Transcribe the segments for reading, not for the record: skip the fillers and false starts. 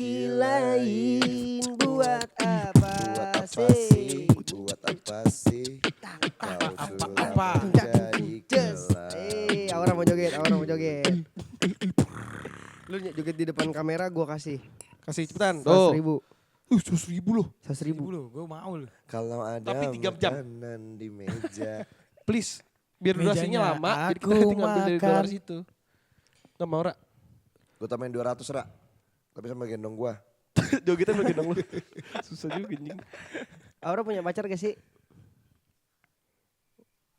laki lain. Buat apa sih? Buat apa sih? Kau sudah apa? menjadi Just, gelap. Aura mau joget, Aura mau joget. Lu joget di depan kamera, gua kasih. Kasih cepetan. 100.000. 100.000 loh. 100.000. Loh, gue mau loh. Kalau ada Tapi 3 jam. makanan di meja. Please. Biar durasinya Mejanya lama, jadi aku kita nanti ngambil dari makan. dolar situ. Gak mau, Ra? Gue tambahin 200 Ra. Tapi sama gendong gua. Jogetan lu gendong lu. Susah juga anjing. Aura punya pacar gak sih?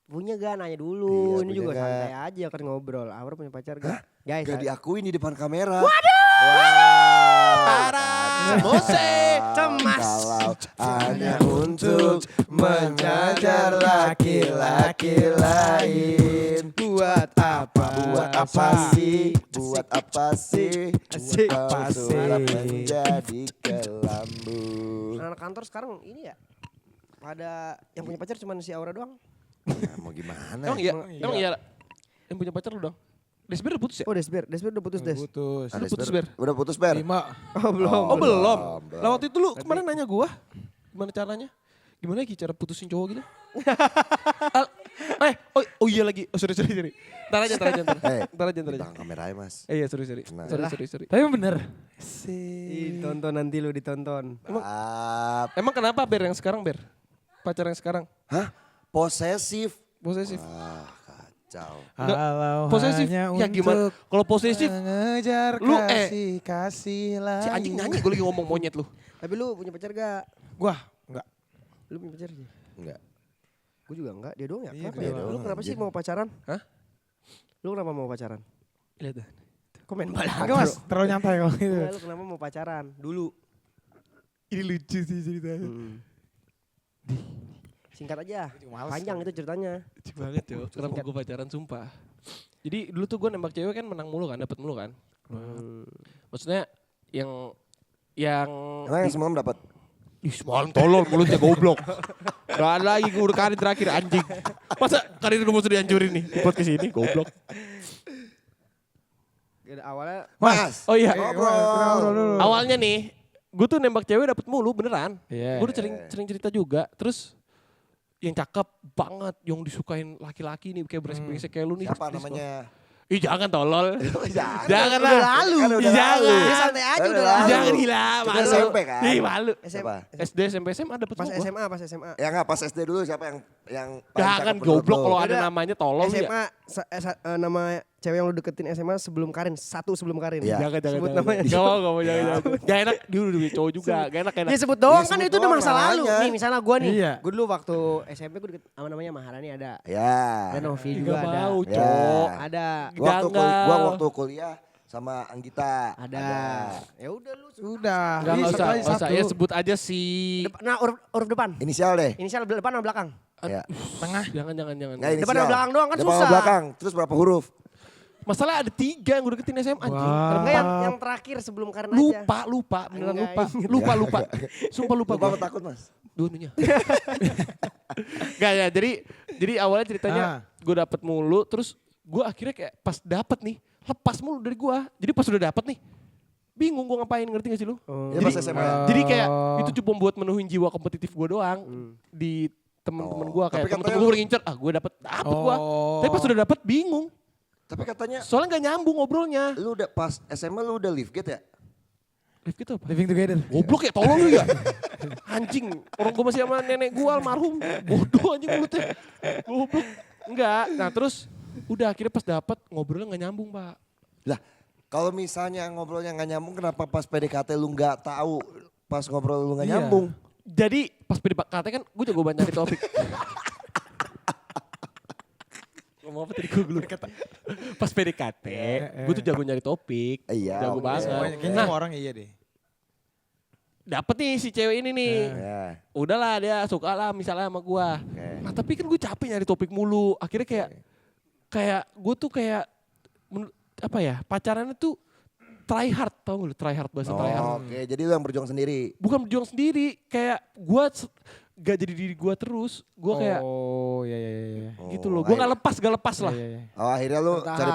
Punya gak? Nanya dulu. Iya, Ini punya juga gak? santai aja kan ngobrol. Aura punya pacar gak? Guys, Gak diakuin di depan kamera. Parah. Mose. Cemas. Kalau hanya untuk mengajar laki-laki lain. buat apa? Buat apa sih? Buat apa sih? Asik. Kau Apa sudah sih? menjadi kelambu. Anak kantor sekarang ini ya. Pada yang punya pacar cuma si Aura doang. Ya, mau gimana? Emang iya? Emang Emang iya? Ra? Yang punya pacar lu dong? Desbir udah putus ya? Oh Desber udah putus Des. Putus. Ada putus, Ber? Ber? Udah putus Ber? 5. Oh belum. Oh belum? belum. Lah waktu itu lu kemarin nanya gua. Gimana caranya? Gimana Ki cara putusin cowok gitu? Oh iya lagi. Oh sorry. Ntar aja. Ntar aja. Jangan kamera aja Mas. Iya sorry. Nah. Sorry. Tapi emang bener. Ditonton nanti lu ditonton. Emang kenapa Ber yang sekarang Ber? Pacar yang sekarang? Hah? Posesif. Posesif? Ah, kacau. Enggak, Kalau posesif hanya ya gimana? untuk Kalau posesif mengejar Lu, kasih lain. si anjing nyanyi gue lagi ngomong monyet lu. Tapi lu punya pacar gak? Gua enggak. Lu punya pacar sih? Enggak. Gue juga enggak, dia doang ya? Iya, Kenapa dia ya? Lu doang, kenapa sih anjir. mau pacaran? Hah? Lu kenapa mau pacaran? Lihat dah. Komen balas. Enggak Mas, terlalu nyantai kalau gitu. Enggak, lu kenapa mau pacaran? Dulu. Ini lucu sih ceritanya. Singkat aja. males. Panjang itu ceritanya. Lucu banget yo. Kenapa gue pacaran sumpah. Jadi dulu tuh gue nembak cewek kan menang mulu kan, dapat mulu kan. Maksudnya yang Emang yang semalam dapat? Ih semalam tolol mulutnya goblok. Gak ada lagi gue udah karir terakhir anjing. Masa karir gue mau dihancurin nih buat kesini goblok. Awalnya Mas. Oh iya. Ngobrol dulu. Awalnya nih, gue tuh nembak cewek dapet mulu beneran. Iya. Gue udah sering cerita juga. Terus yang cakep banget, yang disukain laki-laki nih kayak brengsek kayak lu nih. Siapa Di sekolah. namanya? Ih jangan tolol. Jangan. Jangan udah lah. lalu. Kan udah Jangan. lalu. Dia santai aja udah Udah lalu. lalu. Jangan gila, Kita malu. SMP kan? Ih malu. Siapa? SD, SMP, SMA dapet Pas semua. SMA, pas SMA. Ya enggak pas SD dulu siapa yang paling Jangan cakep menurut goblok lo? kalau ada Udah. namanya tolol lu ya. SMA, nama cewek yang lu deketin SMA sebelum Karin. Satu sebelum Karin. Iya. Jangan. Sebut namanya. Gak mau, jangan. Gak enak, dia udah cowok juga. Gak enak. Dia sebut doang Iya, kan sebut itu udah doang masa lalu. namanya. Nih misalnya gue nih. Iya. Gue dulu waktu SMP gue deket sama namanya Maharani ada. Ya. Dan Novi Gak juga ada. mau, Ya. cowok. Ada. Gua waktu kuliah sama Anggita. Ada. Ya udah lu. Udah. Gak Ini usah, satu lagi gak usah. satu. Ya sebut aja si... Nah huruf depan. Inisial deh. Inisial depan sama belakang. Ya. Tengah. Jangan. Nggak inisial. Depan sama belakang doang kan Depan sama susah. belakang. Terus berapa huruf? Masalah ada 3 yang gue deketin SMA anjing. Wah. Enggak yang terakhir sebelum Karin aja. Lupa, beneran Enggak, lupa. Lupa. Sumpah lupa Lupa gue. apa takut Mas? Dua-duanya. Gak ya, jadi awalnya ceritanya gue dapet mulu, terus gue akhirnya kayak pas dapet nih, lepas mulu dari gue. Jadi pas udah dapet nih, bingung gue ngapain, ngerti gak sih lu? Ya pas SMA. Jadi kayak itu cuma buat menuhin jiwa kompetitif gue doang di temen-temen gue. Kayak Tapi temen-temen katanya gue ngincer, gue dapet gue. Tapi pas udah dapet bingung, Tapi katanya soalnya gak nyambung ngobrolnya. lu udah pas SMA lu udah live gate ya? Lift gitu apa? Living together. Goblok ya, tolong lu ya. Anjing, orang gue masih sama nenek gue almarhum. Bodoh anjing mulutnya. Goblok. Enggak, nah terus udah akhirnya pas dapet ngobrolnya gak nyambung pak. Lah, kalau misalnya ngobrolnya nggak nyambung, kenapa pas PDKT lu nggak tahu pas ngobrol lu nggak Iya. nyambung? Jadi pas PDKT kan gue jago banget nyari topik. Ngomong apa tadi gue lupa. Pas PDKT, gue tuh jago nyari topik. Iya, Jago oke. banget. Kayaknya Nah, semua orang iya deh. dapet nih si cewek ini nih. Ya. Udahlah dia suka lah misalnya sama gue. Oke. Nah tapi kan gue capek nyari topik mulu. Akhirnya kayak gue tuh kayak apa ya, pacarannya tuh try hard, tau gak lu? Try hard, bahasa try hard. Oke, jadi lu yang berjuang sendiri. Bukan berjuang sendiri, kayak gue gak jadi diri gue terus. Gue kayak Oh iya. gitu loh. Gue gak lepas lah. Iya. Oh, akhirnya lu Bertahan. cari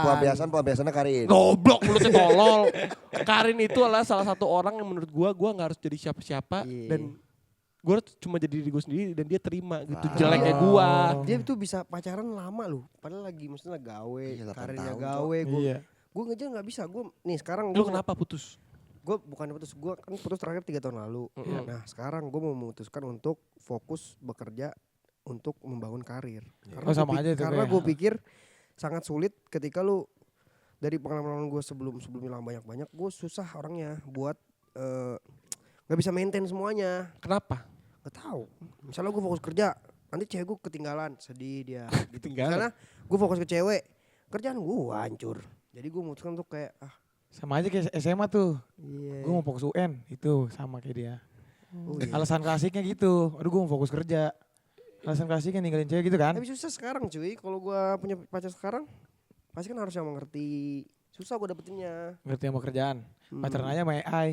pelampiasannya Karin. Goblok mulutnya tolol. Karin itu adalah salah satu orang yang menurut gue gak harus jadi siapa-siapa. Iya. Dan gue cuma jadi diri gue sendiri dan dia terima gitu. Wow. Jeleknya gue. Dia tuh bisa pacaran lama loh. Padahal lagi maksudnya gawe, Iya, 8 karirnya tahun, gawe. Iya. Gue ngejar nggak bisa. Gue nih sekarang Lu kenapa putus? gue bukan putus, gue kan putus terakhir 3 tahun lalu. Nah sekarang gue mau memutuskan untuk fokus bekerja untuk membangun karir. Oh, sama aja itu Karena kayak. gue pikir sangat sulit ketika lu dari pengalaman gue sebelum hilang banyak, gue susah orangnya buat nggak bisa maintain semuanya. Kenapa? Gak tahu. Misalnya gue fokus kerja, nanti cewek gue ketinggalan, sedih dia. Gitu. Ketinggalan? Misalnya gue fokus ke cewek, kerjaan gue hancur. Jadi gue memutuskan untuk kayak Sama aja kayak SMA tuh. iya. Gue mau fokus UN, itu sama kayak dia. Oh, iya. Alasan klasiknya gitu. Aduh gue mau fokus kerja. Alasan klasiknya ninggalin cewek gitu kan. Tapi susah sekarang cuy, kalau gue punya pacar sekarang, pasti kan harus yang mengerti. Susah gue dapetinnya. Ngerti sama kerjaan. Pacaran aja sama AI.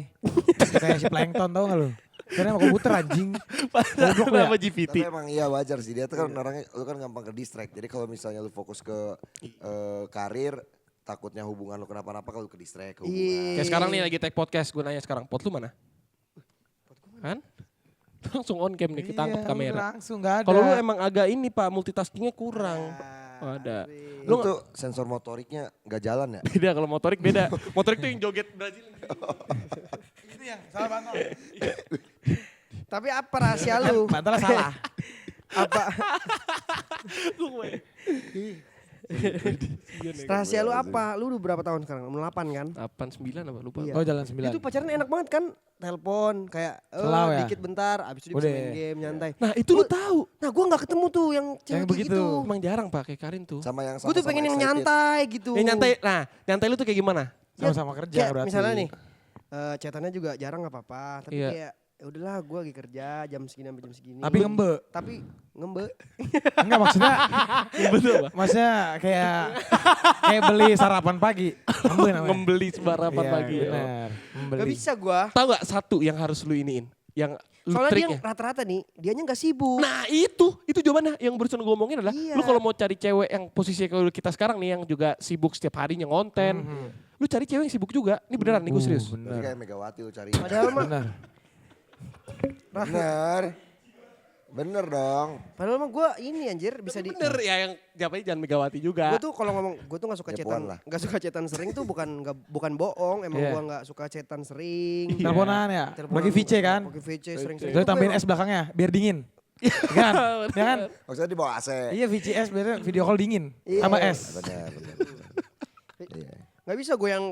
Kayak si Plankton tau gak lu? Karena sama komputer anjing. Goblok lu ya? Kenapa GPT? Tapi emang iya wajar sih, dia tuh kan orangnya, lu kan gampang ke distract. Jadi kalau misalnya lu fokus ke karir, takutnya hubungan lu kenapa-napa kalau ke distract ke hubungan. Iya. Kayak sekarang nih lagi take podcast, gue nanya sekarang, pot lu mana? Kan? Langsung on cam nih, kita angkat Iya, kamera. langsung gak ada. Kalau lu emang agak ini pak, multitaskingnya kurang. Oh, ada. Lu tuh sensor motoriknya gak jalan ya? Beda kalau motorik beda. Motorik tuh yang joget Brazil. itu yang salah banget. Tapi apa rahasia lu? Bantalnya salah. Apa rahasia lu apa? Lu udah berapa tahun sekarang? 8 kan? 8, 9 apa lupa. Iya. Oh jalan 9. Itu pacaran enak banget kan? Telepon kayak Selau ya? dikit bentar, abis itu dia bisa Udah. main game nyantai. Nah itu lu tahu. Nah gue gak ketemu tuh yang cewek Yang kayak begitu. gitu. Emang jarang pak kayak Karin tuh. Sama yang Gue tuh sama-sama pengen yang excited. nyantai gitu. Yang nyantai, nah nyantai lu tuh kayak gimana? Sama-sama kerja Kayak berarti. misalnya nih, chatannya juga jarang gak apa-apa. Tapi Iya. kayak ya udahlah gue lagi kerja jam segini sampai jam segini. Tapi ngembe. Tapi ngembe. Enggak maksudnya. Betul pak. Maksudnya kayak beli sarapan pagi. Ngembe namanya. Membeli sarapan Iya, pagi. Benar. Membeli. Gak bisa gue. Tahu gak satu yang harus lu iniin? Yang lu Soalnya dia triknya. rata-rata nih, dianya gak sibuk. Nah itu jawabannya yang barusan gue omongin adalah Iya. lu kalau mau cari cewek yang posisi kayak kita sekarang nih yang juga sibuk setiap harinya ngonten. Lu cari cewek yang sibuk juga. Ini beneran nih gue serius. Berarti Benar. kayak Megawati lu cari. Padahal mah, Benar. Bener dong. padahal mah gue ini anjir bisa di. Bener ya yang siapa jangan Megawati juga. Gue tuh kalau ngomong, gue tuh gak suka Ya, chatan, puan lah. gak suka chatan sering tuh bukan bohong. Emang Iya. gue gak suka chatan sering. Teleponan ya. Teleponan Bagi VC kan. Pakai VC sering-sering. Jadi Itu tambahin gua es belakangnya biar dingin. Kan? Ya kan? Maksudnya di bawah AC. Iya VCS biar video call dingin. Iya. Tambah es. Bener. Iya. Gak bisa gue yang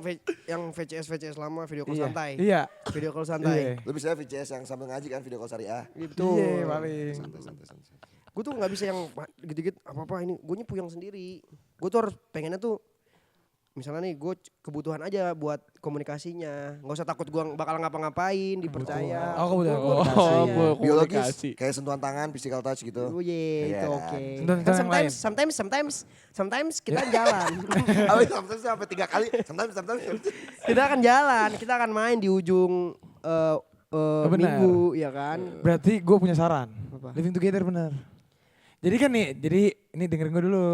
VCS lama video call Iya. santai. Iya. Video call santai. Iya. Lu bisa VCS yang sambil ngaji kan video call syariah. Gitu. Iya paling. Santai. Gue tuh gak bisa yang gitu-gitu apa-apa ini. Gue puyeng sendiri. Gue tuh harus pengennya tuh. Misalnya nih gue kebutuhan aja buat komunikasinya. Gak usah takut gue bakal ngapa-ngapain, dipercaya. Oh, kebutuhan. Gua Oh, percaya. gua- Biologis komunikasi. kayak sentuhan tangan, physical touch gitu. Oh iya, itu Iya. oke. Sentuhan-sentuhan yang lain. Sometimes kita jalan. Abis sampai 3 kali. Sometimes. Kita akan jalan, kita akan main di ujung benar. minggu, ya kan? Berarti gue punya saran. Apa? Living together bener. Jadi kan nih, ini dengerin gue dulu.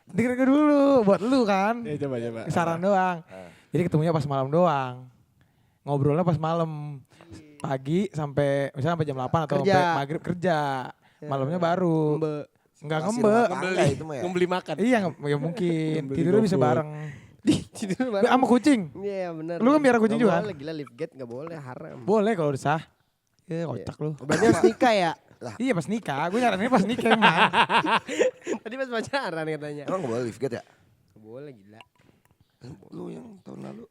Dengerin gue dulu, buat lu kan. Ya coba. Saran doang. Jadi ketemunya pas malam doang. Ngobrolnya pas malam. Pagi sampai misalnya sampai jam 8 atau Kerja. sampai maghrib kerja. Malamnya baru. Enggak Masih ngembe. rumah tangga itu mah ya. Membeli makan. Iya ya mungkin. Beli Tidurnya bisa GoFood. bareng. Tidur Sama kucing. Iya benar. Lu kan biara kucing juga kan? Boleh, gila live gate gak boleh, haram. Boleh kalau udah sah. Ya kocak lu. Berarti harus nikah ya? Iya pas nikah. Gue nyaraninnya pas nikah emang. Tadi pas pacaran katanya. Emang gak boleh lift gate ya? Gak boleh gila. Lu yang tahun lalu.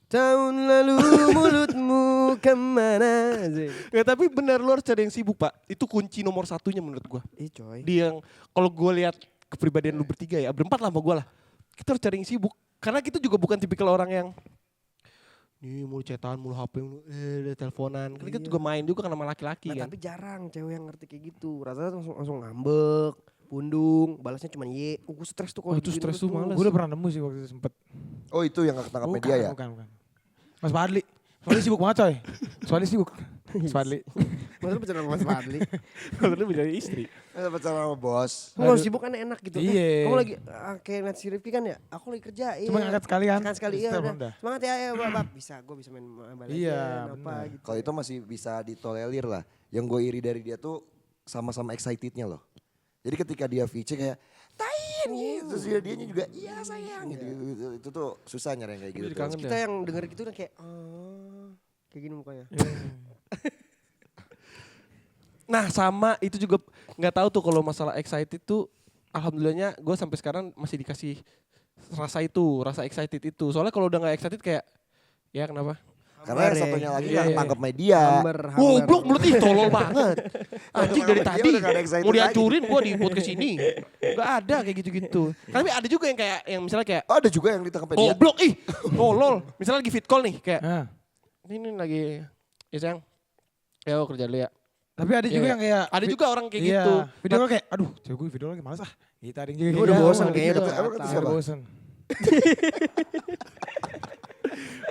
Tahun lalu mulutmu kemana? Ya tapi bener lu harus cari yang sibuk pak. Itu kunci nomor satunya menurut gua. Ih coy. Di yang kalau gue lihat kepribadian lu bertiga ya, berempat lah sama gue lah. Kita harus cari yang sibuk. Karena kita juga bukan tipikal orang yang nih mulu chatan, mulu HP, mulu teleponan. Karena kita Iya. juga main juga kan sama laki-laki Nah, kan. tapi jarang cewek yang ngerti kayak gitu. Rata-rata langsung ngambek, pundung, balasnya cuma ye. Gue stres tuh kalau Oh, itu digituin stres terus tuh males. Gue udah pernah nemu sih waktu itu sempet. Oh itu yang gak ketangkap media ya? Bukan. Mas Fadli. Soalnya sibuk banget coy. Soalnya sibuk. Mas Fadli. Maksudnya pacaran sama Mas Fadli. Maksudnya menjadi istri. Pacaran sama bos. Kalau sibuk kan enak gitu. Iya. Kamu lagi kayak Nat si Rifki kan ya. Aku lagi kerja. Iya. Cuma ngangkat sekalian. Kan sekali iya Setelah udah. udah. Semangat ya bab. Bisa gue bisa main Mobile Iya, Legends, apa benar. gitu. Kalau itu masih bisa ditolerir lah. Yang gue iri dari dia tuh sama-sama excitednya loh. Jadi ketika dia VC kayak tain gitu. Terus dianya juga iya sayang gitu. Itu tuh susah nyari yang kayak gitu. Jadi tuh. kangen Kita yang denger gitu kan kayak kayak gini mukanya. Nah sama itu juga nggak tahu tuh kalau masalah excited tuh alhamdulillahnya gue sampai sekarang masih dikasih rasa excited itu. Soalnya kalau udah nggak excited kayak ya kenapa? Karena yang satunya lagi Iya, nggak iya. nganggap media. Hammer. Goblok mulut ih tolol banget. Anjing dari Dia tadi udah nggak ada excited mau lagi. dihancurin gue di podcast ini. Gak ada kayak gitu-gitu. Tapi ada juga yang kayak yang misalnya kayak Oh, ada juga yang ditangkap media. goblok ih tolol. Misalnya lagi fit call nih kayak Nah, ini lagi ya sayang. Ya aku kerja dulu ya. tapi ada juga Iya. yang kayak Ada juga orang kayak iya, gitu. video call kayak aduh cewek gue video lagi malas ah. Gitu ada yang juga Gue kayak udah gitu. bosan Ada kayaknya gitu. udah Emang kata kata. siapa? Udah bosan.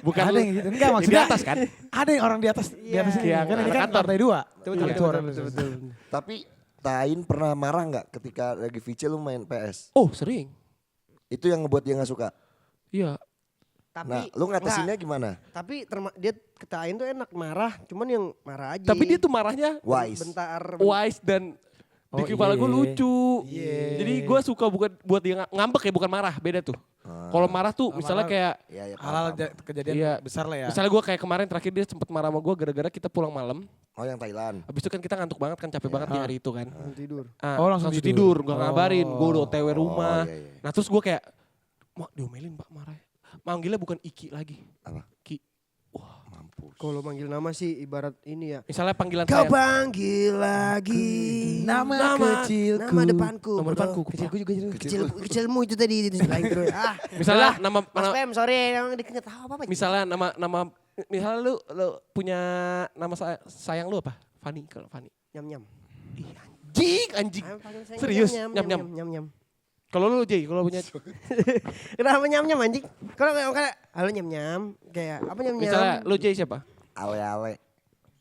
Bukan Ada yang gitu. Enggak di maksudnya. atas kan? Ada yang orang di atas ini. Iya, Kan ini anak kan kantor. lantai 2. Betul, Itu orang betul. Tapi Tain pernah marah nggak ketika lagi VC lu main PS? Oh sering. Itu yang ngebuat dia nggak suka. Iya. Tapi Nah, lu ngatasinnya gimana? Tapi dia ketain tuh enak marah, cuman yang marah aja. Tapi dia tuh marahnya Wise. bentar. wise dan di Oh, kepala gue iya. lucu. Iya. Jadi gue suka bukan buat dia ngambek ya bukan marah beda tuh. Kalau marah tuh Kalau misalnya marah- kayak Iya, iya. Hal-hal paham. kejadian Iya. besar lah ya. misalnya gue kayak kemarin terakhir dia sempat marah sama gue gara-gara kita pulang malam. Oh, yang Thailand. Habis itu kan kita ngantuk banget kan capek banget di hari itu kan. Tidur. Ah, Oh, langsung tidur. tidur. Gue ngabarin, gue udah OTW rumah. Oh, iya, iya. Nah terus gue kayak, mak diomelin pak marah. Manggilnya bukan Iki lagi. Apa? Ki. Mampus. Kalau manggil nama sih ibarat ini ya. Misalnya panggilan Kau saya. panggil lagi Nama kecilku. nama depanku. Nama depanku. Kecilku juga kecilmu itu tadi itu lain terus. Misalnya nama, Mas Pem, sorry emang dia tahu apa. misalnya misalnya lu punya nama sayang lu apa? Fani kalau Fani. Nyam. Ih, anjing. Serius? Nyam. Nyam. Kalau lu Jay, kalau punya Kenapa nyam anjing? Kalau halo nyam kayak apa nyam. misalnya lu Jay siapa? Ale-ale.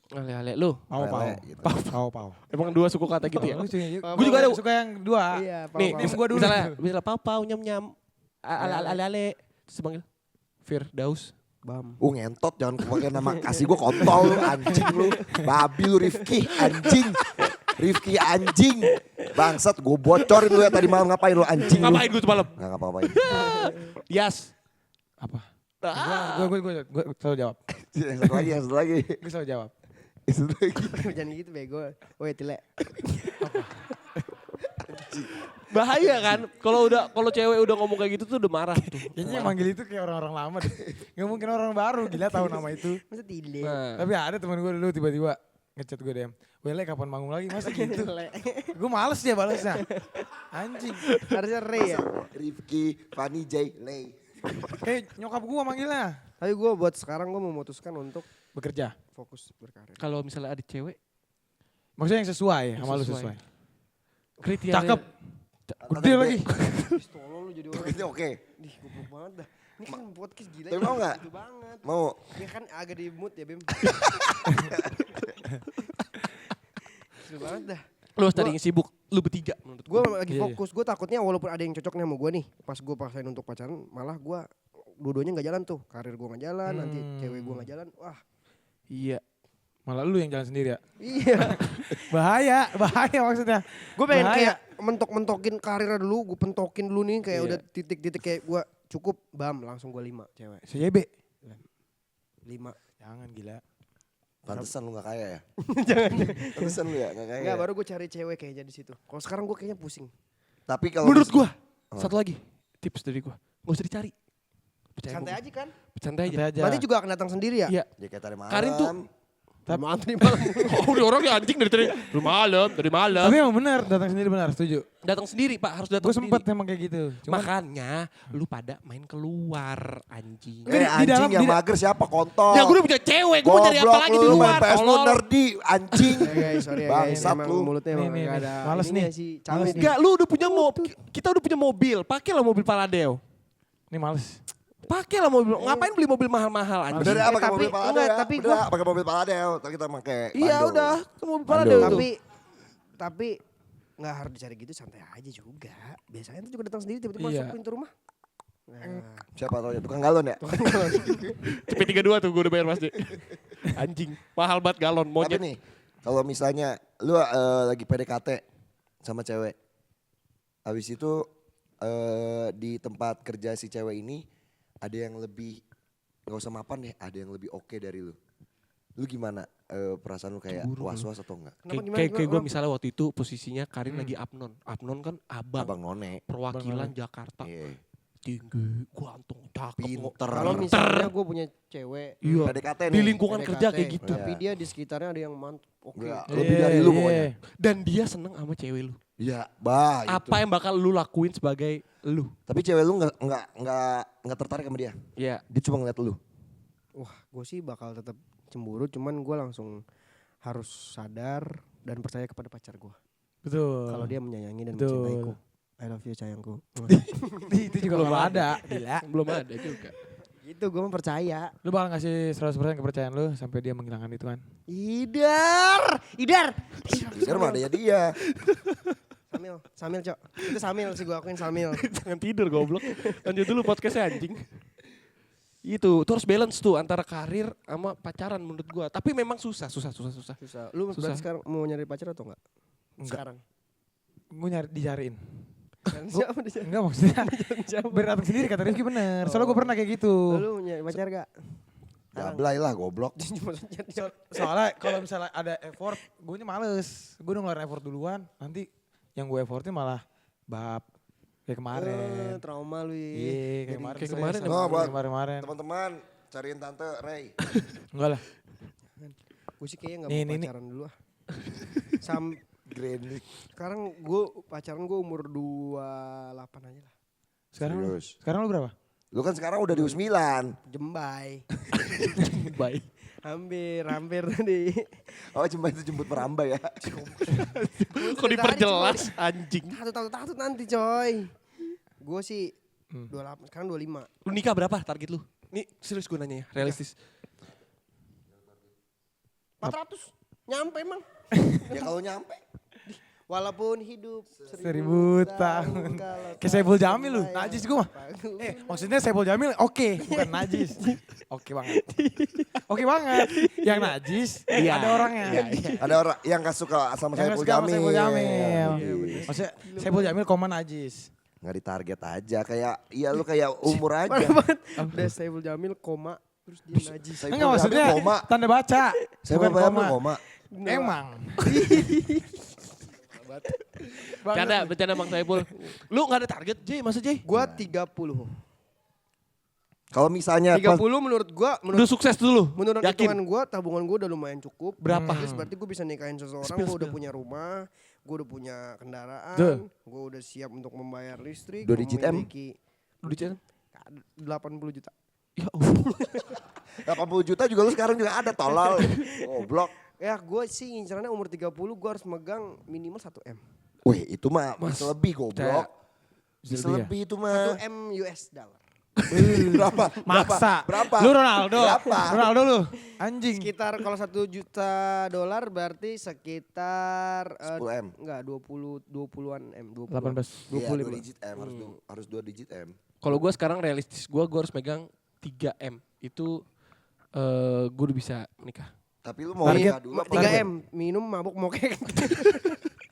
Ale lu. Pau. Lele, gitu. Pau. Emang dua suku kata gitu ya? Pau. Gue juga ada. Suka yang dua. Iya, Nih, Pau. gua dulu. misalnya pau nyam. Ale. Terus panggil Firdaus. Bam. Ngentot jangan pakai nama kasih gue kontol lu anjing lu. Babi lu Rifki anjing. Rifki anjing. Bangsat gue bocorin lu ya tadi malam ngapain lu anjing lu. Ngapain gue semalam? Nggak ngapa-ngapain. Yas. Apa? Ah. Gue selalu jawab. Yang satu lagi. Gue selalu jawab. Yang satu lagi. Jangan gitu bego. Woi tile. Bahaya kan? Kalau cewek udah ngomong kayak gitu tuh udah marah tuh. Kayaknya yang manggil itu kayak orang-orang lama deh. Gak mungkin orang baru gila tahu nama itu. Masa tile. Nah, Tapi ada temen gue dulu tiba-tiba ngechat gue DM. Wele kapan manggung lagi masa gitu. Gue males ya balesnya. Anjing. Harusnya Re ya. Rifki, Fanny, Jay, Lay. Kayak nyokap gue manggilnya. Tapi gue buat sekarang gue memutuskan untuk Bekerja. fokus berkarir. kalau misalnya ada cewek, Maksudnya yang sesuai sama lu Sesuai. sesuai. kriteria Cakep. Gede lagi. Tolong lu jadi orang. Ini oke. Dih goblok banget dah. Ini kan podcast gila. Tapi mau nggak? Itu banget. Mau? Ya kan agak di mood ya Bim. Itu banget dah. lu harus cari yang sibuk, lu bertiga menurut Gue gue. lagi Iya, fokus. Gue takutnya walaupun ada yang cocok nih sama gue nih. Pas gue paksain untuk pacaran malah gue dua-duanya gak jalan tuh. Karir gue gak jalan, nanti cewek gue gak jalan. Wah Iya. Malah lu yang jalan sendiri ya. iya. Bahaya maksudnya. Gue pengen Bahaya. kayak mentok-mentokin karirnya dulu. Gue pentokin dulu nih kayak Iya. udah titik-titik kayak gue cukup. Bam langsung gue 5 cewek. CJB. 5. Jangan gila. Pantesan lu gak kaya ya? Pantesan lu ya gak kaya. Enggak baru gue cari cewek kayaknya di situ. Kalau sekarang gue kayaknya pusing. Tapi kalau Menurut gue, satu lagi tips dari gue, gak usah dicari. Percaya Santai gua. aja kan? Santai aja. Santai aja. Berarti juga akan datang sendiri ya? Iya. dia kayak tadi malam. Karin tuh Tapi antri malam. Oh, udah orang ya anjing dari malam. Tapi emang benar datang sendiri benar, setuju. Datang sendiri Pak, harus datang Gue sendiri. sempet emang kayak gitu. Cuman Makanya lu pada main keluar anjing. Di anjing dalam- yang di- mager siapa kontol. Ya gue udah punya cewek, gue mau cari apa Goblok lagi di lu, luar? main PS lu tolol. nerdy anjing. Ya guys, sorry ya guys. Bangsat Emang lu. mulutnya emang Nih, gak nih. ada. Males ininya nih. sih. Males Cabe nih. Enggak, lu udah punya kita udah punya mobil. Pakailah mobil Paladeo. ini males. Pakai lah mobil. Ngapain beli mobil mahal-mahal anjing? Bener ya pakai tapi- mobil Paladel enggak, ya. tapi Bener ya pakai mobil Paladel. Ntar kita pakai Iya Bandung. udah, ke mobil Bandung. Paladel tuh. Tapi nggak harus dicari gitu, santai aja juga. Biasanya tuh juga datang sendiri tiba-tiba Iya. masuk pintu rumah. Nah, Siapa tau ya, tukang galon ya. CP32 tuh gue udah bayar Mas J. Anjing, mahal banget galon Tapi monyet. nih, kalau misalnya lu lagi PDKT sama cewek. Habis itu di tempat kerja si cewek ini ada yang lebih, gak usah mapan deh, ada yang lebih oke dari lu. Lu gimana perasaan lu kayak was-was atau enggak? kenapa gimana? Kayak gue Kenapa? misalnya waktu itu posisinya Karin lagi Apnon. Apnon kan abang, Abang None. perwakilan Jakarta. Iya. Tinggi, ganteng, cakep. Pinter. Kalau misalnya gue punya cewek Iya. PDKT nih. Di lingkungan PDKT, kerja kayak gitu. tapi Iya. dia di sekitarnya ada yang mantap. Oke. Enggak, lebih dari lu pokoknya. Dan dia seneng sama cewek lu. Iya, bah itu. Apa yang bakal lu lakuin sebagai lu? Tapi cewek lu nggak tertarik sama dia. Iya. Dia cuma ngeliat lu. Wah, gue sih bakal tetap cemburu, cuman gue langsung harus sadar dan percaya kepada pacar gue. Betul. Kalau dia menyayangi dan Betul. mencintaiku. I love you sayangku. Itu juga belum ada. Gila. Belum ada juga. Gitu gue mah percaya. Lu bakal ngasih 100% kepercayaan lu sampai dia menghilangkan itu kan? Idar. Biar mah ada ya dia. Samil cok. Itu Samil sih gue akuin Samil. Jangan tidur goblok. Lanjut dulu podcastnya anjing. Itu terus balance tuh antara karir sama pacaran menurut gua. Tapi memang susah. Susah. Lu Susah. berarti sekarang mau nyari pacar atau enggak? Sekarang. Gue dicariin. Siapa di sana? Enggak maksudnya. Beratang sendiri kata Rifki bener. Soalnya gue pernah kayak gitu. Lu nyari pacar gak? Gablay lah goblok. Soalnya kalau misalnya ada effort, gue males. Gue udah ngeluarin effort duluan, nanti yang gue effortin malah bab. Kayak kemarin. Trauma lu ya. Iya, kayak kemarin. kayak kemarin Oh, buat Kemarin. teman-teman cariin tante Ray. Enggak lah. Gue sih kayaknya gak Nih, mau nih, pacaran dulu ah. Granny. Sekarang gue pacaran gue umur 28 aja lah. Serius? Sekarang lu berapa? Lu kan sekarang udah di U9. Jembai. Baik. hampir tadi. Oh cuma itu jemput meramba ya. Kok diperjelas anjing. Takut nanti coy. Gue sih 28, sekarang 25. Lu nikah berapa target lu? Nih serius gue nanya ya, realistis. 400. Nyampe emang. Ya kalau nyampe. Walaupun hidup 1000 tahun. Kayak Saiful Jamil lu, najis gue mah. Maksudnya Saiful Jamil oke, bukan najis. Oke banget. Oke banget. Yang najis ada orangnya. Ada orang yang gak suka sama Yang Saiful suka sama Jamil. Saiful Jamil. Maksudnya Saiful Jamil koma najis. Nggak ditarget aja kayak iya lu kayak umur aja. Udah Saiful Jamil koma terus dia najis. Saiful Enggak maksudnya Jamil koma. tanda baca. Saiful Bukan Jamil koma. Emang. Bercanda Bang Saiful. Lu gak ada target J, masa J? Gua 30. Kalau misalnya 30 menurut gua Udah sukses dulu. menurut Yakin? hitungan gua tabungan gua udah lumayan cukup. Berapa? Terus berarti gua bisa nikahin seseorang, Spill, gua udah spill. punya rumah, gua udah punya kendaraan, Tuh. gua udah siap untuk membayar listrik, 2 digit M? memiliki Lu di 80 juta. Ya Allah. 80 juta juga lu sekarang juga ada tolol. Goblok. Ya gua sih incerannya umur 30 gua harus megang minimal 1 M. Wih itu mah bisa lebih goblok. Bisa lebih ya? lebih itu mah. 1 M US dollar. Berapa? Maksa. Berapa? Lu Ronaldo. Berapa? Ronaldo lu. Anjing. Sekitar kalau 1 juta dolar berarti sekitar 10 M. enggak 20-an M, 20. 18. Iya 2 25. digit M harus 2 digit M. Kalau gue sekarang realistis gue harus megang 3M. Itu gue udah bisa menikah. Tapi lu mau Target nikah dulu apa? 3 M, minum mabuk mokek.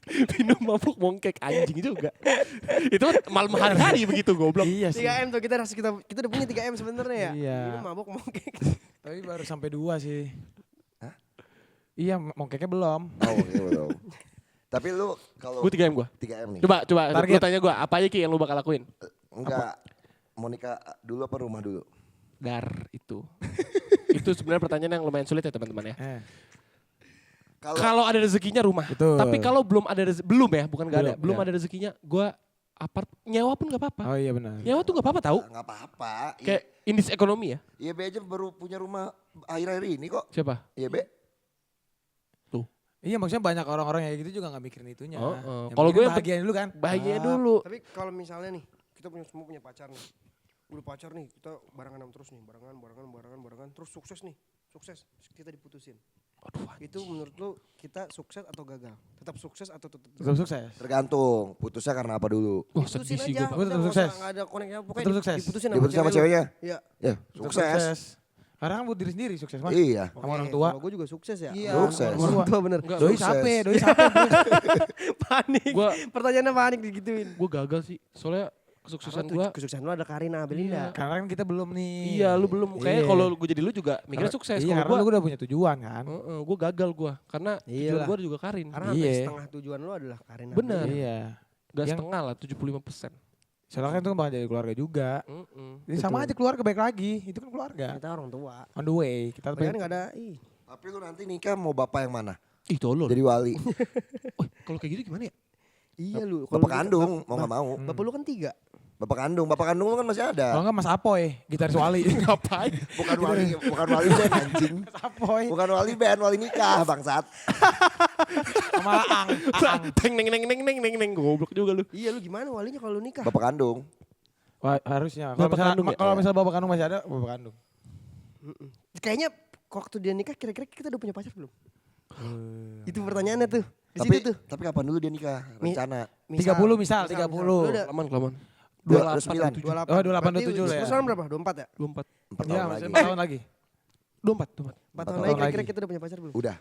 Minum mabuk mongkek anjing juga. Itu malam hari-hari begitu goblok. Iya sih. 3 M tuh kita udah punya 3 M sebenarnya ya. Iya. Minum mabuk mokek. Tapi baru sampai 2 sih. Hah? Iya, mongkeknya belum. Oh iya belum. Tapi lu kalau Gue 3M gue. 3 M nih. Coba Target. lu tanya gue apa aja Ki yang lu bakal lakuin? Enggak. Mau nikah dulu apa rumah dulu? Dar itu. Itu sebenarnya pertanyaan yang lumayan sulit ya teman-teman ya. Kalau ada rezekinya rumah. Betul. Tapi kalau belum ada belum ya, bukan gak ada. Belum, Belum ya. ada rezekinya, gue nyewa pun gak apa-apa. Oh iya benar. Nyewa tuh gak apa-apa tahu. Enggak apa-apa. Kayak indis ekonomi ya. Iya Be aja baru punya rumah akhir-akhir ini kok. Siapa? Iya Be. Iya maksudnya banyak orang-orang yang gitu juga gak mikirin itunya. Oh, Yang kalau mikirin gue yang bahagiain dulu kan. Bahagia Ah, dulu. Tapi kalau misalnya nih, kita semua punya pacar nih. udah pacar nih, kita barengan terus nih, barengan, terus sukses, terus kita diputusin. Aduh, Itu menurut lu kita sukses atau gagal? Tetap sukses atau tetap Tetap sukses. Tergantung, putusnya karena apa dulu. wah sedih sih gue. Gua tetap sukses. Enggak ada koneknya, pokoknya Tetap sukses. diputusin Diputusin sama lu. ceweknya? Iya. Ya, Tetap sukses. Karena kan buat diri sendiri sukses mah. Iya. Sama orang tua. Kalau gue juga sukses ya. Iya. Sukses. Orang tua bener. Enggak, Doi Sukses. sape, doi sape. Panik. Gua- Pertanyaannya panik digituin. Gue gagal sih. Soalnya kesuksesan gue. Kesuksesan lu ada Karina Belinda. Karena kan kita belum nih. Iya, lu belum. Kayak Iya. kalau gue jadi lu juga mikirnya sukses. Iya, Kalau karena gue, lu udah punya tujuan kan. gue gagal gue. Karena tujuan Iyalah. gue juga Karin. Karena hampir Iya. setengah tujuan lu adalah Karina. Bener. Belinda. Iya. Gak Yang- setengah lah, 75%. Soalnya kan itu kan bakal jadi keluarga juga. Jadi sama aja keluarga baik lagi. Itu kan keluarga. Kita orang tua. On the way. Kita Tapi kan nggak ada. Tapi lu nanti nikah mau bapak yang mana? Ih tolol. Jadi wali. Wih, kalau kayak gitu gimana ya? Iya lu. Bapak kandung, mau gak mau. Bapak lu kan 3. Bapak kandung lu kan masih Kalau ada. enggak Mas Apoy, gitaris wali. Ngapain? Bukan wali band anjing. Mas Apoy. Bukan wali band, wali nikah bangsat. Sama Aang. Aang. Teng neng neng neng neng neng neng. Goblok juga lu. Iya lu gimana walinya kalau lu nikah? Bapak kandung. Wah, harusnya. Kalau Bapak misalnya, kandung ya? kalau misalnya bapak kandung masih ada, bapak kandung. Kayaknya waktu dia nikah kira-kira kita udah punya pacar belum? Itu pertanyaannya tuh. Di Tapi situ tuh. tapi kapan dulu dia nikah? Rencana. 30 misal, 30. Lu udah Kelaman kelaman. 29. 28. Oh, 28, Berarti 27 lah ya. sekarang berapa? 24 ya? 24. 4 Iya, tahun masih lagi. 4 tahun lagi. 24, 24. 4 tahun tahun lagi kira-kira lagi. kita udah punya pacar belum? Udah.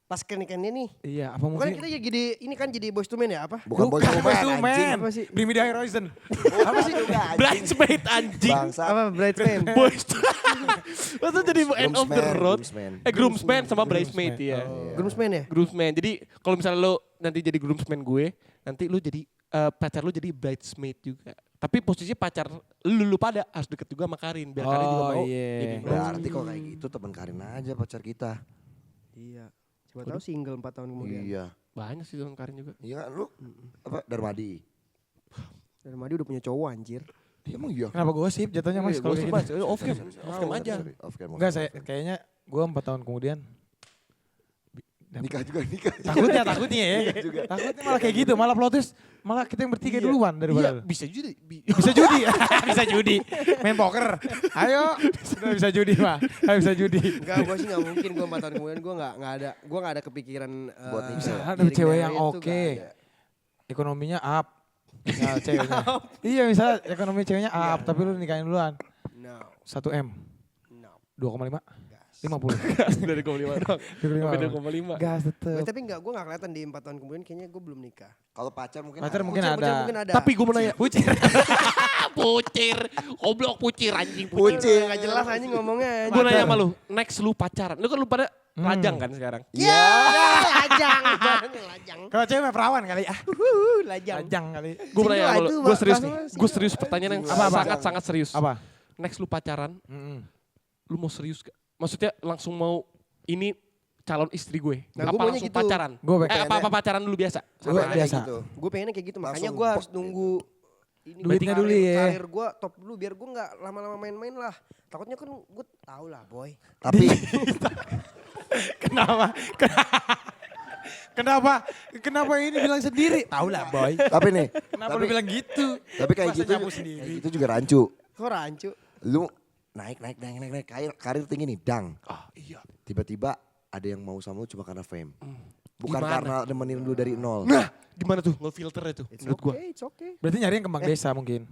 Pas kenikahannya nih. Iya, apa Bukan mungkin? kita jadi ini kan jadi boys to men ya apa? Bukan boys to Boys to men men. anjing. Apa sih? Bring me the horizon. Apa sih juga anjing. Bridesmaid anjing. Bangsat. Apa bridesmaid? Boys. Masa jadi end of the Groomsman, road? groomsman. Groomsman sama bridesmaid ya. Groomsmen ya? Groomsman. Jadi kalau misalnya lo nanti jadi groomsman gue, nanti lu jadi pacar lu jadi bridesmaid juga. Tapi posisi pacar lu pada harus deket juga sama Karin biar Karin juga Oh, mau. iya. jadi Berarti kalau kayak gitu temen Karin aja pacar kita. Iya. Coba tahu single 4 tahun kemudian. Iya. banyak sih teman Karin juga. Iya kan lu? Apa Darmadi? Dan Madi udah punya cowok anjir. Emang iya. Kenapa gosip jatuhnya mas? Kalau Gosip, gitu. Mas. Off cam, off cam aja. Off cam. Enggak, saya kayaknya gue 4 tahun kemudian. Nikah juga nikah. Takutnya ya. Takutnya malah kayak gitu, malah plot twist. Malah kita yang bertiga duluan Iya, daripada. bisa juga. Bisa judi, bisa judi. Main poker. Ayo, udah bisa judi mah. Ayo bisa judi. Enggak, gue sih gak mungkin gue 4 tahun kemudian gue gak ada kepikiran Buat nikah. bisa Ada cewek yang oke. Ekonominya up. Misal ceweknya. Iya misalnya ekonomi ceweknya up, tapi lu nikahin duluan. No, 1M, no. 2,5, Gas. 50. Dari 5 doang. 2,5. 5. Gas tetep. Tapi enggak, gue gak kelihatan di 4 tahun kemudian kayaknya gue belum nikah. Kalau pacar mungkin Pacar ada. mungkin Pucir ada. mungkin ada. Tapi gue mau nanya. Pucir. Pucir. Goblok pucir anjing. Pucir. Gak jelas anjing ngomongnya. Gue nanya sama lu, next lu pacaran. Lu kan lu pada lajang kan sekarang. Iya. Lajang. Lajang. Kalau cewek mah perawan kali ah. Lajang. Lajang kali. Gue nanya sama lu, itu gue serius bahasa nih. apa? Gue serius pertanyaan yang Apa? sangat serius. Apa? Next lu pacaran, Mm-mm. lu mau serius gak? Maksudnya langsung mau ini calon istri gue. Nah, apa gua maunya langsung gitu. pacaran? Gue apa pacaran dulu biasa? Gue Sampai ada biasa. gitu. Gue pengennya kayak gitu, makanya Langsung gue harus pop nunggu ini Duitnya dulu ya. Karir gue top dulu biar gue nggak lama-lama main-main lah. Takutnya kan gue tau lah boy. Tapi Kenapa? Kenapa ini bilang sendiri? Tahu lah boy. tapi nih, Kenapa lu bilang gitu? tapi kayak Masa gitu nyapu sendiri? kayak gitu juga rancu. Kok rancu? Lu naik karir tinggi nih, dang. Ah iya. Tiba-tiba ada yang mau sama lu cuma karena fame. Bukan Gimana? karena nemenin lu dari nol. Nah, gimana tuh ngefilternya tuh It's menurut gue? okay, it's okay. Berarti nyari yang kembang desa mungkin.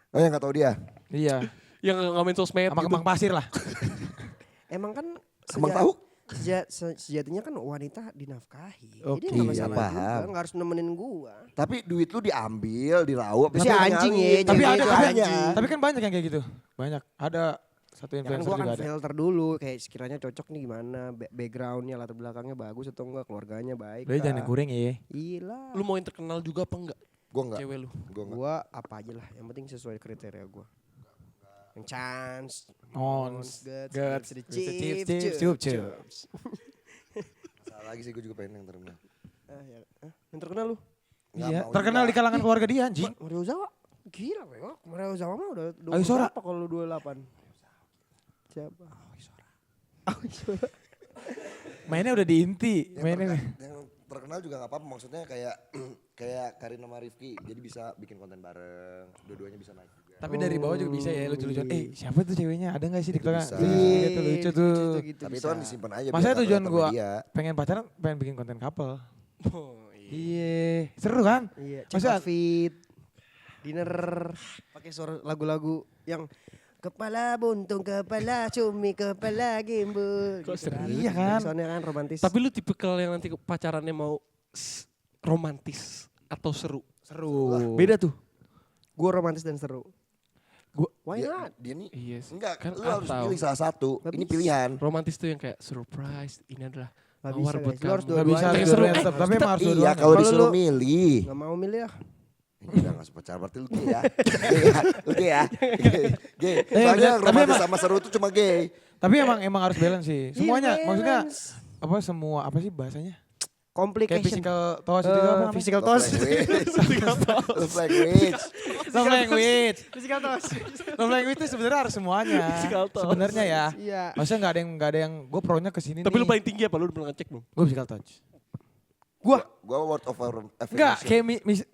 Oh yang gak tahu dia. Iya. Yang ngamen sosmed Sama gitu. kembang pasir lah. Emang kan Kembang tahu? sejatinya kan wanita dinafkahi. Oke, Jadi gak iya, masalah juga, paham. gak harus nemenin gue. Tapi duit lu diambil, diraup. Tapi habis itu anjing nyalin. ya, Tapi jadi ada itu tapi, anjing. tapi kan banyak yang kayak gitu. Banyak. Ada satu Ya kan influencer gue juga akan ada. filter dulu kayak sekiranya cocok nih gimana backgroundnya latar belakangnya bagus atau enggak keluarganya baik. Udah jangan yang goreng ya. Iya. Lu mau yang terkenal juga apa enggak? Gua enggak. Cewek lu. Gua enggak. Gua apa aja lah, yang penting sesuai kriteria gua. Yang chance, Ons, guts, guts, the chips, chips, chips, chips. Salah lagi sih gue juga pengen yang terkenal. Yang terkenal lu? Nggak Iya, mau terkenal juga. di kalangan keluarga dia anjing. Mario Zawa. Gila bego. Mario Zawa mah udah Ayo, Sora. berapa kalau 28? Siapa? Mainnya udah di inti. Mainnya. Yang terkenal juga gak apa-apa, maksudnya kayak kayak Karin sama Rifki, jadi bisa bikin konten bareng, dua-duanya bisa naik juga. Tapi dari bawah juga bisa ya lucu-lucuan. Siapa tuh ceweknya? Ada gak sih di TikTok? bisa. Iya, itu lucu tuh. Tapi itu kan disimpan aja. Maksudnya biar tujuan kelihatan gue media. pengen pacaran, pengen bikin konten couple. Oh, Iya, seru kan? Iya, check Maksudnya outfit, dinner, pakai suara lagu-lagu yang kepala buntung, kepala cumi, kepala gimbal. Kok Gitu serius? Iya kan? Soalnya kan romantis. Tapi lu tipikal yang nanti pacarannya mau romantis atau seru. seru. Beda tuh. gue romantis dan seru. Gua Why Dia- not? Dia nih iya sih. enggak, Kan lu harus atau- pilih salah satu. Nggak Ini bisa. pilihan. romantis tuh yang kayak surprise. Ini adalah Gak mawar bisa buat guys, lu harus kamu. Gak bisa dua-duanya. Kayak seru. dua-duanya tetap, tapi emang harus Iya, dua-duanya. kalau Kalau disuruh lu- milih. Gak mau milih ya. Udah gak usah pacaran, berarti lu gay ya. Gay ya, lu gay ya. Gay. Soalnya tapi romantis emang- sama seru tuh cuma gay. Tapi emang harus balance sih. Semuanya, Iya, maksudnya balance. apa semua, apa sih bahasanya? Kayak Complication. physical toss itu apa namanya? Physical Love toss. Love language. Love language. Physical toss. Love language itu sebenarnya harus semuanya. Physical toss. Sebenarnya ya. Iya. Maksudnya nggak ada yang gue pronya ke sini Tapi nih. lu paling tinggi apa? Lu udah pernah ngecek belum? Gue physical touch. Gua word of affirmation. Enggak, kayak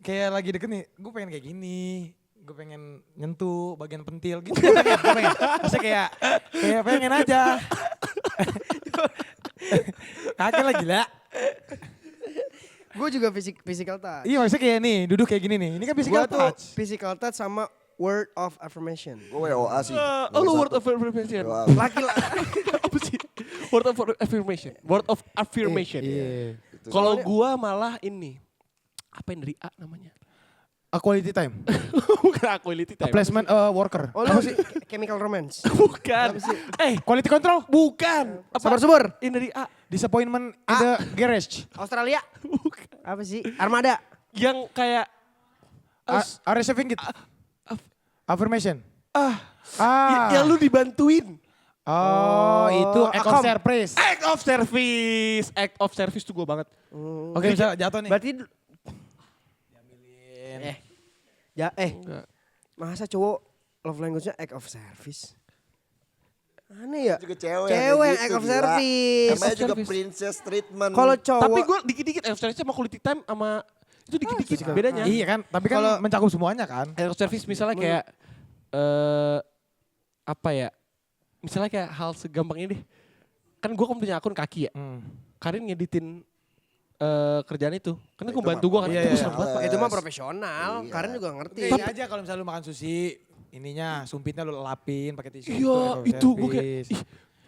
kayak lagi deket nih, gue pengen kayak gini. Gue pengen nyentuh bagian pentil gitu. Gue pengen. Maksudnya kayak pengen aja. Kakek lah gila. Gue juga physical touch. Iya maksudnya kayak nih, duduk kayak gini nih. Ini kan physical Gue tuh touch. physical touch sama word of affirmation. Gue WOA sih. Oh lu word of affirmation. WOA. Laki-laki. Apa sih? Word of affirmation. Word of affirmation. Iya. Kalau gua malah ini. Apa yang dari A namanya? A quality time. Bukan quality A time. placement worker. Oh lu chemical romance. Bukan. Quality control. Bukan. Apa? Sabar-sabar. Ini dari A. Disappointment in the garage. Australia. Bukan. Apa sih? Armada. Yang kayak Are receiving it. Affirmation. ah, Ah. yang lu dibantuin. Oh, itu act of Akom. surprise. Act of service. Act of service tuh gue banget. Oke, misalnya jatuh nih. Berarti Enggak. masa cowok love language-nya act of service? Aneh ya? Juga cewek. Cewek yang yang act gitu, of gila. service. Namanya juga Service. princess treatment. Kalau cowok Tapi gue dikit-dikit act of service sama quality time sama itu dikit-dikit bedanya. Iya kan, tapi kan Kalau- mencakup semuanya kan. Act of service misalnya kayak apa ya? Misalnya kayak hal segampang ini deh. Kan gue kan punya akun kaki ya. Karin ngeditin kerjaan itu. Karena gue Itu bantu mah- gue kan. Iya, Itu iya. seneng banget. itu mah profesional, Iya. Karen juga ngerti. Iya aja kalau misalnya lu makan sushi, ininya sumpitnya lu lapin pakai tisu. Iya, itu gue kayak service. ih,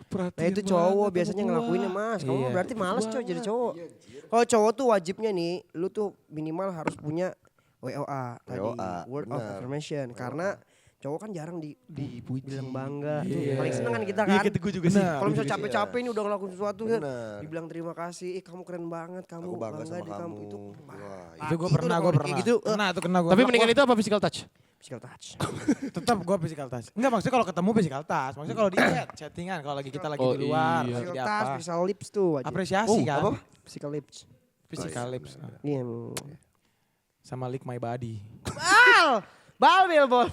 perhatian Nah itu banget cowok sama biasanya gua. ngelakuinnya mas. Kamu Iya. berarti males coy jadi cowok. Iya, Kalau cowok tuh wajibnya nih, lu tuh minimal harus punya WOA tadi, WOA, word of bener. affirmation. Karena cowok kan jarang Dipuji. bilang bangga. Tuh, Iya. paling seneng kan kita Iya, kan. kata gue juga sih. Benar. Kalau misalnya Iya. capek-capek ini udah ngelakuin sesuatu kan, Bener. dibilang terima kasih, kamu keren banget, kamu Aku bangga sama di kamu. Itu, Wah, Itu gue Itu pernah, udah gue kalau pernah. kayak gitu, Pernah tuh kena gue. Tapi mendingan itu apa physical touch? physical touch. Tetap gue physical touch. Enggak maksudnya kalau ketemu physical touch. Maksudnya kalau di chattingan, kalau lagi kita lagi Oh, di luar, iya. lagi Physical di touch, apa. physical lips tuh wajib. Apresiasi kan. apa? Physical lips. Physical lips. Iya. Sama lick my body. Bal, bal.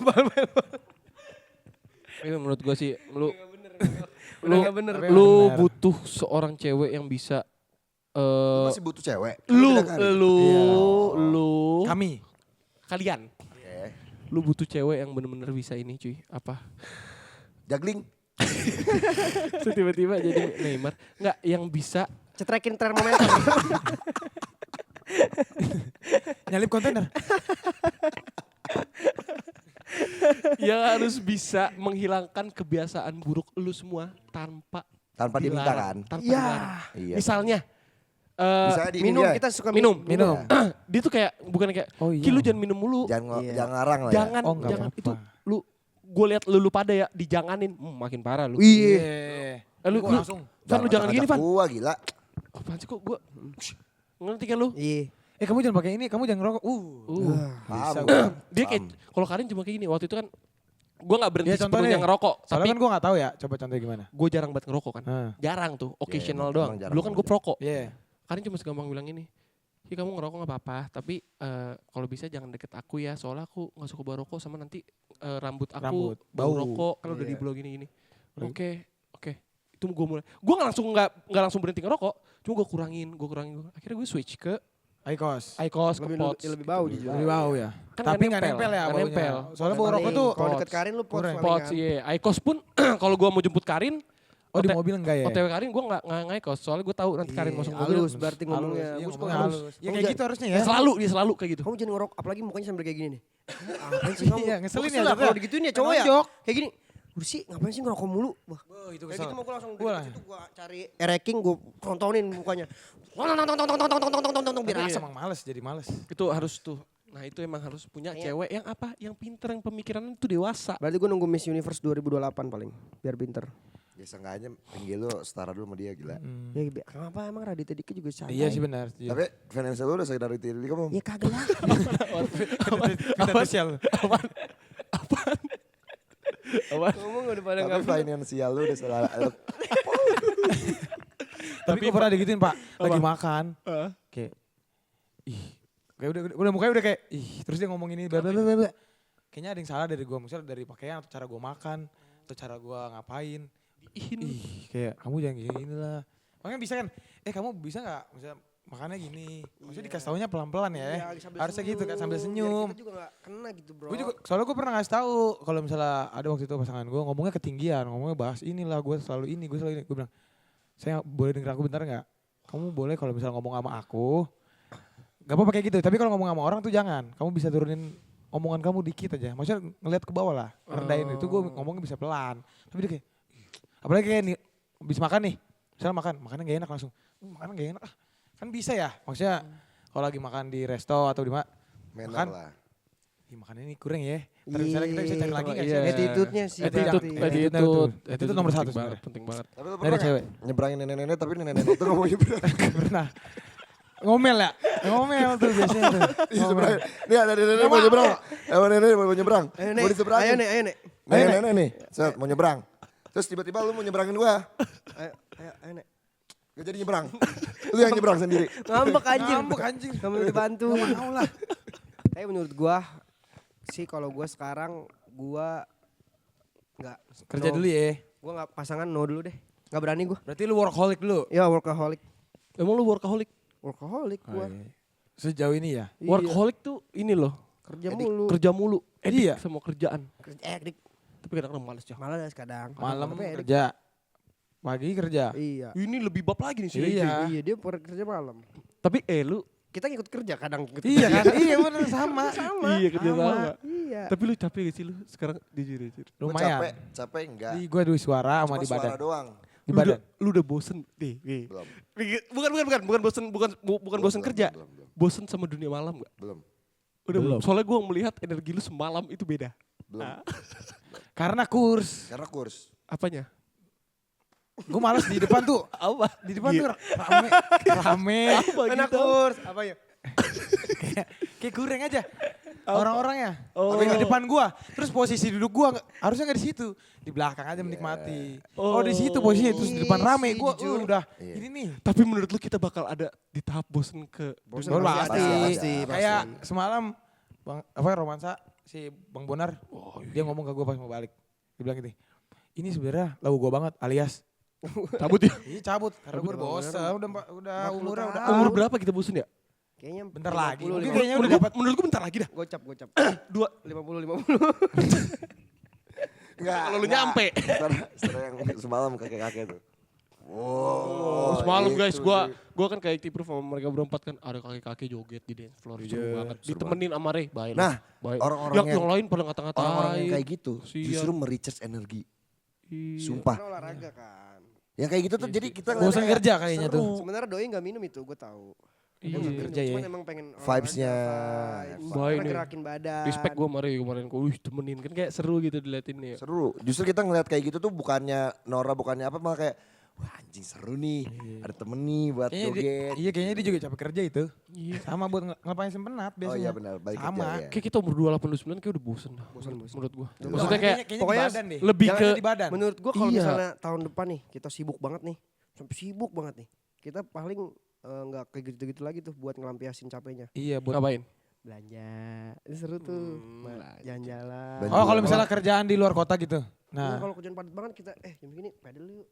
Ini menurut gue sih lu Udah nggak bener. Tapi lu bener. butuh seorang cewek yang bisa Lu masih butuh cewek. lu Kan beda kali. lu Kami. kalian Oke. lu butuh cewek yang bener-bener bisa ini cuy apa Juggling. terus tiba-tiba jadi Neymar nggak yang bisa Cetrekin termometer. Nyalip kontainer. yang harus bisa menghilangkan kebiasaan buruk lu semua tanpa Tanpa diminta kan. tanpa Ya. dilarang. Iya. Misalnya Misalnya di Minum, dia. kita suka minum. Minum. Dia tuh kayak bukan kayak Oh iya. "Ki, lu jangan minum mulu Iya. Jangan ngarang lah ya. jangan Oh, nggak jangan apa-apa. itu lu gue lihat lu pada ya dijanganin makin parah lu Iya. lu Gua langsung. Van lu jangan gini Van Gua gila. apaan sih kok gue ngerti kan lu Iya. Kamu jangan pakai ini, kamu jangan ngerokok. Paham. Bisa. dia kayak kalau Karin cuma kayak gini waktu itu kan gue nggak berhenti Ya, contoh sepenuhnya nih. ngerokok Soalnya tapi kan gue gak tahu ya, coba contohnya gimana. gue jarang banget ngerokok kan Nah. jarang tuh occasional emang doang jarang dulu kan gue banget. perokok Iya. Karin cuma segampang bilang ini Ki kamu ngerokok gak apa-apa tapi kalau bisa jangan deket aku ya soalnya aku gak suka bawa rokok sama nanti rambut aku Rambut, bau bau. rokok kan udah Iya. di blog gini oke itu gue mulai gue nggak langsung berhenti ngerokok cuma gue kurangin akhirnya gue switch ke Aikos. Aikos ke Lebih Pots. lebih bau dia juga. Lebih bau ya. Kan Tapi nggak nggak nempel ya nggak baunya. nempel. Soalnya bau Paling rokok tuh. kalau Pots. deket Karin lu Pots Kurang. paling Pots kan. iya. Aikos pun kalau gua mau jemput Karin, Oh di OT mobil enggak ya? OTW Karin gue nggak Aikos, soalnya gue tahu nanti Karin masuk mobil. Halus berarti ngomongnya. Iya, Gua suka ngomongnya halus. halus. Ya Kamu kayak jangan- gitu harusnya ya. Dia selalu kayak gitu. Kamu jangan ngerok, apalagi mukanya sambil kayak gini nih. Ngapain sih kamu? Iya, ngeselin Gua ya, kesel lah jatuhnya. kalau digituin ya cowok ya. Nonjok. Kayak gini. Udah sih ngapain sih ngerokok mulu? Wah. Itu Kayak gitu mau gue langsung Gua dari situ gue cari ereking gue tontonin mukanya. Biar Biar asem. emang males jadi males. Itu harus tuh. Nah itu emang harus punya cewek yang apa? Yang pinter, yang pemikirannya itu dewasa. Berarti gue nunggu Miss Universe 2028 paling. Biar pinter. Ya seenggaknya tinggi lu setara dulu sama dia gila. Ya kenapa emang Raditya Dika juga santai. Iya sih benar. Iya. Tapi financial lu udah dari diri kamu. Ya kagak lah. Finansial. Ngomong udah pada Tapi nggak. finansial lu udah salah. Tapi gue pernah digituin Pak, lagi makan. Kayak, kayak udah mukanya udah kayak, terus dia ngomong ini, bla bla bla bla. Kayaknya ada yang salah dari gue, misalnya dari pakaian atau cara gue makan, atau cara gue ngapain. Kayak kamu jangan gini lah. Makanya bisa kan, kamu bisa gak, misalnya makannya gini. Maksudnya dikasih taunya pelan-pelan ya. Harusnya gitu kan, sambil senyum. Kita juga gak kena gitu bro. Gue juga, soalnya gue pernah ngasih tahu kalau misalnya ada waktu itu pasangan gue ngomongnya ketinggian, ngomongnya bahas inilah gue selalu ini. Gue bilang, saya boleh denger aku bentar nggak? Kamu boleh kalau misalnya ngomong sama aku, gak apa-apa kayak gitu. Tapi kalau ngomong sama orang tuh jangan. Kamu bisa turunin omongan kamu dikit aja. Maksudnya ngeliat ke bawah lah, rendahin itu. Gue ngomongnya bisa pelan. Tapi dia kayak, apalagi kayak nih, habis makan nih, misalnya makannya gak enak langsung. Makanan gak enak kan bisa ya. Maksudnya kalau lagi makan di resto atau di mana, Manner lah. makannya ini kurang ya. Terus misalnya kita bisa cari lagi nggak sih? Attitude-nya sih. Itu nomor satu penting banget, sebenarnya. penting banget. Tapi lu Dari pernah cewek. nggak nyebrangin nenek-nenek tapi nenek-nenek itu gak mau nyebrang. Pernah. Ngomel ya? Ngomel tuh biasanya tuh. Di seberang. Nih ada nenek mau nyebrang. Nenek mau nyebrang. Ayo Mau nek, diseberangin. ayo nek, ayo nek. Nenek nih. Set mau nyebrang. Terus tiba-tiba lu mau nyebrangin gua. Ayo nek. Gak jadi nyebrang. Lu yang nyebrang sendiri. Ngambek anjing. Ngambek anjing. Gak mau dibantu. Gak mau lah. Tapi menurut gua sih kalau gua sekarang gua nggak Kerja no. dulu ya. Gua nggak pasangan no dulu deh. Nggak berani gua. Berarti lu workaholic dulu? Ya workaholic. Emang lu workaholic? Workaholic gua. Sejauh ini ya? Iya. Workaholic tuh ini loh. Kerja mulu. Kerja mulu. Iya. Sama kerjaan. Edik. Tapi kadang-kadang males ya. Malas kadang. Malam Tapi edik. kerja. Pagi kerja. Iya. Ini lebih bab lagi nih sih. Iya. Iya dia kerja malam. Tapi lu Kita ngikut kerja kadang. Ngikut Iya kerja. kan? Iya bener sama. iya kerja sama. Iya. Tapi lu capek gak sih lu sekarang jujur. Gua Lumayan. capek enggak. Di gue di suara sama Cuma di badan. suara doang. Di badan. Lu udah bosen nih. Belum. Bukan bosen kerja. Belum. Bosen sama dunia malam gak? Belum. Udah belum. Soalnya gue melihat energi lu semalam itu beda. Belum. Karena kurs. Karena kurs. Apanya? Gue males di depan tuh. Apa? Di depan tuh rame. Rame. Mana kurs? Apa ya? Kayak kurang aja. Orang-orangnya. Oh. Tapi di depan gua. Terus posisi duduk gua harusnya nggak di situ. Di belakang aja menikmati. Oh, di situ posisinya terus di depan rame. Gua udah Iya. ini nih. Tapi menurut lu kita bakal ada di tahap bosen ke Bosen Gua pasti pasti. ada, pasti. Kayak semalam romansa si Bang Bonar. Dia ngomong ke gua pas mau balik. Dia bilang gini. Ini sebenarnya lagu gua banget alias cabut ya? iya cabut karena gua udah bosan udah umurnya udah Umur berapa kita bosen ya? Kayaknya bentar lagi. 50, Mungkin 50. kayaknya udah dapat Menurut gue bentar lagi dah. Gocap. 50. Enggak. Kalau lu nyampe. Setelah yang semalam kakek-kakek tuh. Oh, semalam gitu guys, sih. gua kan kayak active sama mereka berempat kan ada kakek-kakek joget di dance floor seru banget. seru Ditemenin sama Ray, baik. Nah, baik. orang-orang yang lain pada ngata-ngatain. Orang-orang yang kayak gitu Sial. justru merecharge energi. Iya. Sumpah. Karena olahraga kan. Yang kayak gitu tuh jadi kita bosan kerja kayaknya tuh. Sebenarnya doi nggak minum itu, gue tahu. Iya. Dia nggak minum, Kerja ya. Cuman emang pengen Vibes-nya. vibes. Baik Karena nih. gerakin badan. Respect gue kemarin wih temenin kan kayak seru gitu diliatin nih. seru. Justru kita ngeliat kayak gitu tuh bukannya Nora, bukannya apa, malah kayak wah anjing seru nih. Ada temen nih buat joget. Iya kayaknya dia juga capek kerja itu. Iya. Sama buat ngelepasin penat biasanya. Oh iya benar, balik Sama. kerja ya. Kayak kita umur 28 29 kayak udah bosen dah. Menurut gue. Enggak, Maksudnya kayak kayaknya pokoknya di badan deh. lebih Jangan ke- di badan. Menurut gue kalau Iya. misalnya tahun depan nih kita sibuk banget nih, sampai sibuk banget nih, kita paling nggak kayak gitu-gitu lagi tuh buat ngelampiasin capeknya. Iya buat. ngapain? Belanja, itu seru tuh, jalan-jalan. Belanja. Oh kalau misalnya kerjaan di luar kota gitu. Nah, Nah, kalau kerjaan padat banget kita, jam segini pedal yuk.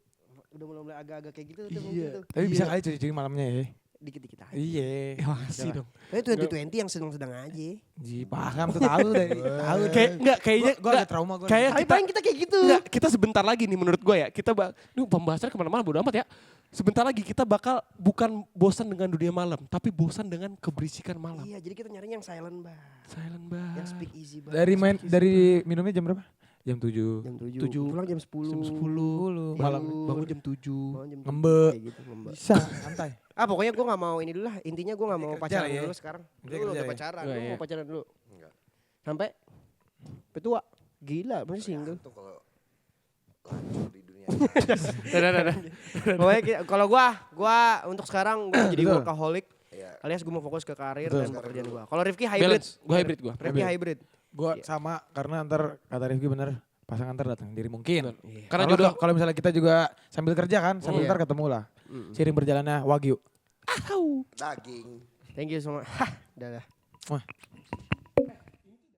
Udah mulai agak-agak kayak gitu tuh Iya. mungkin tuh. tapi bisa kali cuci-cuci malamnya ya. dikit-dikit aja. Iya. Masih dong. Tapi 2020 yang sedang-sedang aja. Ji paham tuh tahu dari tahu. Kayak enggak kayaknya Gue ada trauma gue. kayak Tapi paling kita kayak gitu. Enggak, kita sebentar lagi nih menurut gue ya. Ini pembahasannya kemana-mana bodo amat ya. Sebentar lagi kita bakal bukan bosan dengan dunia malam. Tapi bosan dengan keberisikan malam. Iya, jadi kita nyarinya yang silent bar. Silent bar. Yang speak easy bar. Dari minumnya jam berapa? Jam 7. jam 7. 7. Pulang jam 10. Jam 10. Malam. Bangun jam 7. Bangun jam 7. Ngembe. Kayak gitu, ngembe. Bisa, santai. Pokoknya gue gak mau ini dulu lah. Intinya gue gak mau kerja pacaran lah ya. dulu sekarang. Dia Lu kerja udah ya. pacaran, Oh, lu iya. mau pacaran dulu. Enggak. Sampai petua. Gila, masih single. Tuh kalau lancur di dunia. Pokoknya kalau gua untuk sekarang gua jadi Betul. workaholic. Iya. Alias gue mau fokus ke karir Betul. dan pekerjaan gua. Kalau Rifki hybrid. Balance. Gue hybrid gue. Rifki hybrid. Gue Iya. sama karena ntar kata Rifki bener pasangan ntar datang diri mungkin. Karena Kalau- jodoh. kalau misalnya kita juga sambil kerja kan, sambil Iya. ntar ketemu lah. Seiring berjalannya Wagyu. Daging. Thank you so much. Hah, dadah. Wah.